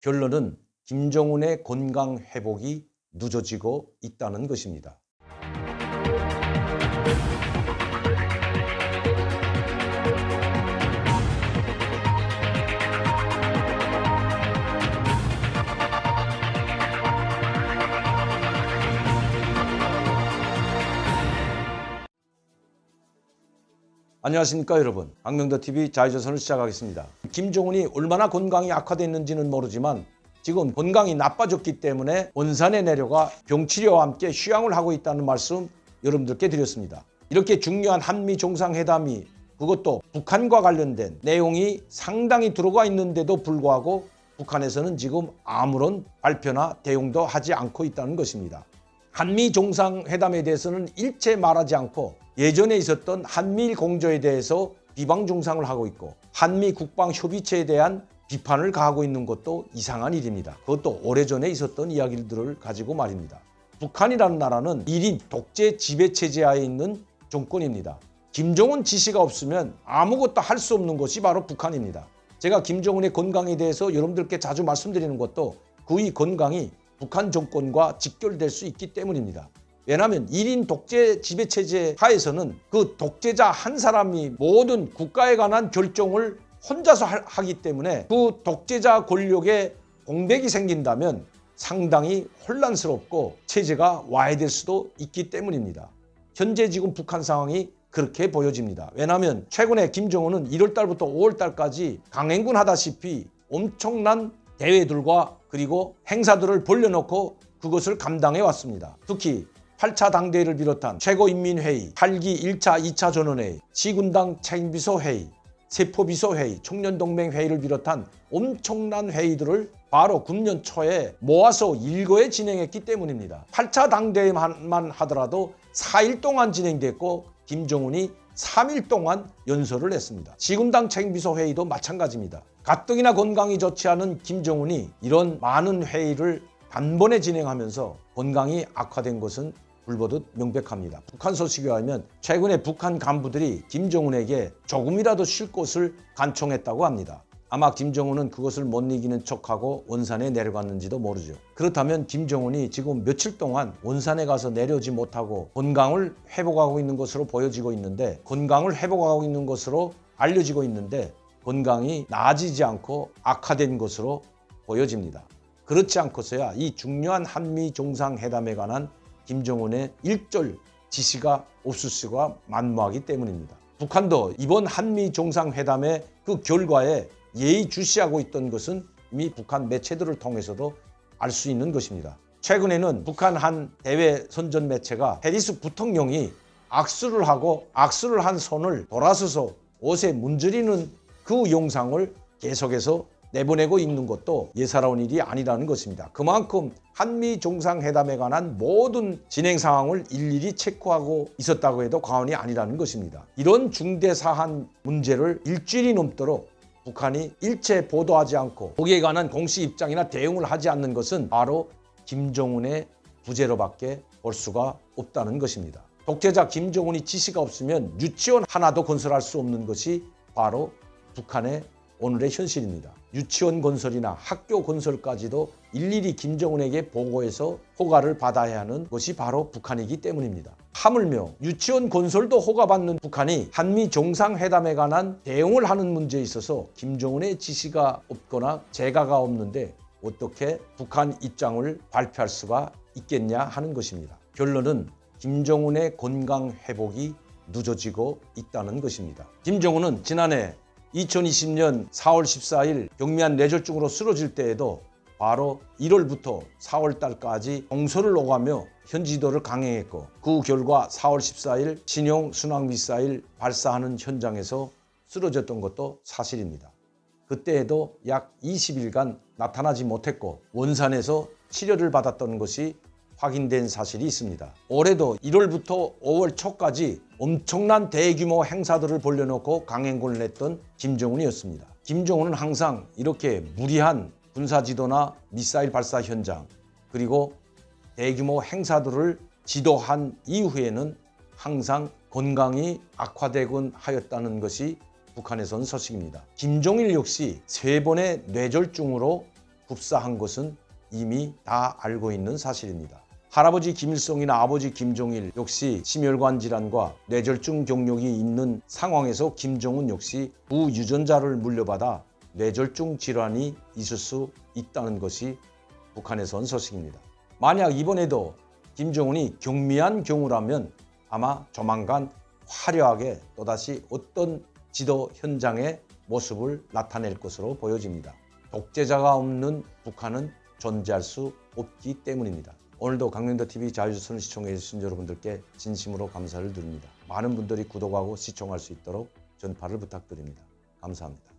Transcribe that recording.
결론은 김정은의 건강 회복이 늦어지고 있다는 것입니다. 안녕하십니까 여러분, 박명도TV 자유조선을 시작하겠습니다. 김정은이 얼마나 건강이 악화됐는지는 모르지만 지금 건강이 나빠졌기 때문에 원산에 내려가 병치료와 함께 휴양을 하고 있다는 말씀 여러분들께 드렸습니다. 이렇게 중요한 한미 정상회담이 그것도 북한과 관련된 내용이 상당히 들어가 있는데도 불구하고 북한에서는 지금 아무런 발표나 대응도 하지 않고 있다는 것입니다. 한미 정상회담에 대해서는 일체 말하지 않고 예전에 있었던 한미일 공조에 대해서 비방 중상을 하고 있고 한미 국방협의체에 대한 비판을 가하고 있는 것도 이상한 일입니다. 그것도 오래전에 있었던 이야기들을 가지고 말입니다. 북한이라는 나라는 1인 독재 지배체제하에 있는 정권입니다. 김정은 지시가 없으면 아무것도 할 수 없는 것이 바로 북한입니다. 제가 김정은의 건강에 대해서 여러분들께 자주 말씀드리는 것도 그의 건강이 북한 정권과 직결될 수 있기 때문입니다. 왜냐하면 1인 독재 지배체제 하에서는 그 독재자 한 사람이 모든 국가에 관한 결정을 혼자서 하기 때문에 그 독재자 권력에 공백이 생긴다면 상당히 혼란스럽고 체제가 와해될 수도 있기 때문입니다. 현재 지금 북한 상황이 그렇게 보여집니다. 왜냐하면 최근에 김정은은 1월 달부터 5월 달까지 강행군 하다시피 엄청난 대회들과 그리고 행사들을 벌려놓고 그것을 감당해 왔습니다. 특히 8차 당대회를 비롯한 최고인민회의, 8기 1차, 2차 전원회의, 시군당 책임비서회의, 세포비서회의, 청년동맹회의를 비롯한 엄청난 회의들을 바로 금년 초에 모아서 일거에 진행했기 때문입니다. 8차 당대회만 하더라도 4일 동안 진행됐고 김정은이 3일 동안 연설을 했습니다. 시군당 책임비서회의도 마찬가지입니다. 가뜩이나 건강이 좋지 않은 김정은이 이런 많은 회의를 단번에 진행하면서 건강이 악화된 것은 불보듯 명백합니다. 북한 소식에 의하면 최근에 북한 간부들이 김정은에게 조금이라도 쉴 곳을 간청했다고 합니다. 아마 김정은은 그것을 못 이기는 척하고 원산에 내려갔는지도 모르죠. 그렇다면 김정은이 지금 며칠 동안 원산에 가서 내려오지 못하고 건강을 회복하고 있는 것으로 보여지고 있는데 건강을 회복하고 있는 것으로 알려지고 있는데 건강이 나아지지 않고 악화된 것으로 보여집니다. 그렇지 않고서야 이 중요한 한미 정상회담에 관한 김정은의 일절 지시가 없을 수가 만무하기 때문입니다. 북한도 이번 한미 정상회담의 그 결과에 예의주시하고 있던 것은 이미 북한 매체들을 통해서도 알 수 있는 것입니다. 최근에는 북한 한 대외 선전 매체가 해리스 부통령이 악수를 하고 악수를 한 손을 돌아서서 옷에 문지르는 그 영상을 계속해서 내보내고 있는 것도 예사로운 일이 아니라는 것입니다. 그만큼 한미 정상회담에 관한 모든 진행 상황을 일일이 체크하고 있었다고 해도 과언이 아니라는 것입니다. 이런 중대사안 문제를 일주일이 넘도록 북한이 일체 보도하지 않고 거기에 관한 공식 입장이나 대응을 하지 않는 것은 바로 김정은의 부재로밖에 볼 수가 없다는 것입니다. 독재자 김정은이 지시가 없으면 유치원 하나도 건설할 수 없는 것이 바로 북한의 오늘의 현실입니다. 유치원 건설이나 학교 건설까지도 일일이 김정은에게 보고해서 허가를 받아야 하는 것이 바로 북한이기 때문입니다. 하물며 유치원 건설도 허가받는 북한이 한미 정상회담에 관한 대응을 하는 문제에 있어서 김정은의 지시가 없거나 재가가 없는데 어떻게 북한 입장을 발표할 수가 있겠냐 하는 것입니다. 결론은 김정은의 건강 회복이 늦어지고 있다는 것입니다. 김정은은 지난해 2020년 4월 14일 경미한 뇌졸중으로 쓰러질 때에도 바로 1월부터 4월 달까지 공소를 오가며 현지도를 강행했고 그 결과 4월 14일 신형 순항미사일 발사하는 현장에서 쓰러졌던 것도 사실입니다. 그때에도 약 20일간 나타나지 못했고 원산에서 치료를 받았던 것이 확인된 사실이 있습니다. 올해도 1월부터 5월 초까지 엄청난 대규모 행사들을 벌려놓고 강행군을 했던 김정은이었습니다. 김정은은 항상 이렇게 무리한 군사지도나 미사일 발사 현장 그리고 대규모 행사들을 지도한 이후에는 항상 건강이 악화되곤 하였다는 것이 북한에서 온 소식입니다. 김종일 역시 3번의 뇌졸중으로 흡사한 것은 이미 다 알고 있는 사실입니다. 할아버지 김일성이나 아버지 김종일 역시 심혈관 질환과 뇌졸중 경력이 있는 상황에서 김정은 역시 부유전자를 물려받아 뇌졸중 질환이 있을 수 있다는 것이 북한에서 온 소식입니다. 만약 이번에도 김정은이 경미한 경우라면 아마 조만간 화려하게 또다시 어떤 지도 현장의 모습을 나타낼 것으로 보여집니다. 독재자가 없는 북한은 존재할 수 없기 때문입니다. 오늘도 강명도TV 자유조선을 시청해 주신 여러분들께 진심으로 감사를 드립니다. 많은 분들이 구독하고 시청할 수 있도록 전파를 부탁드립니다. 감사합니다.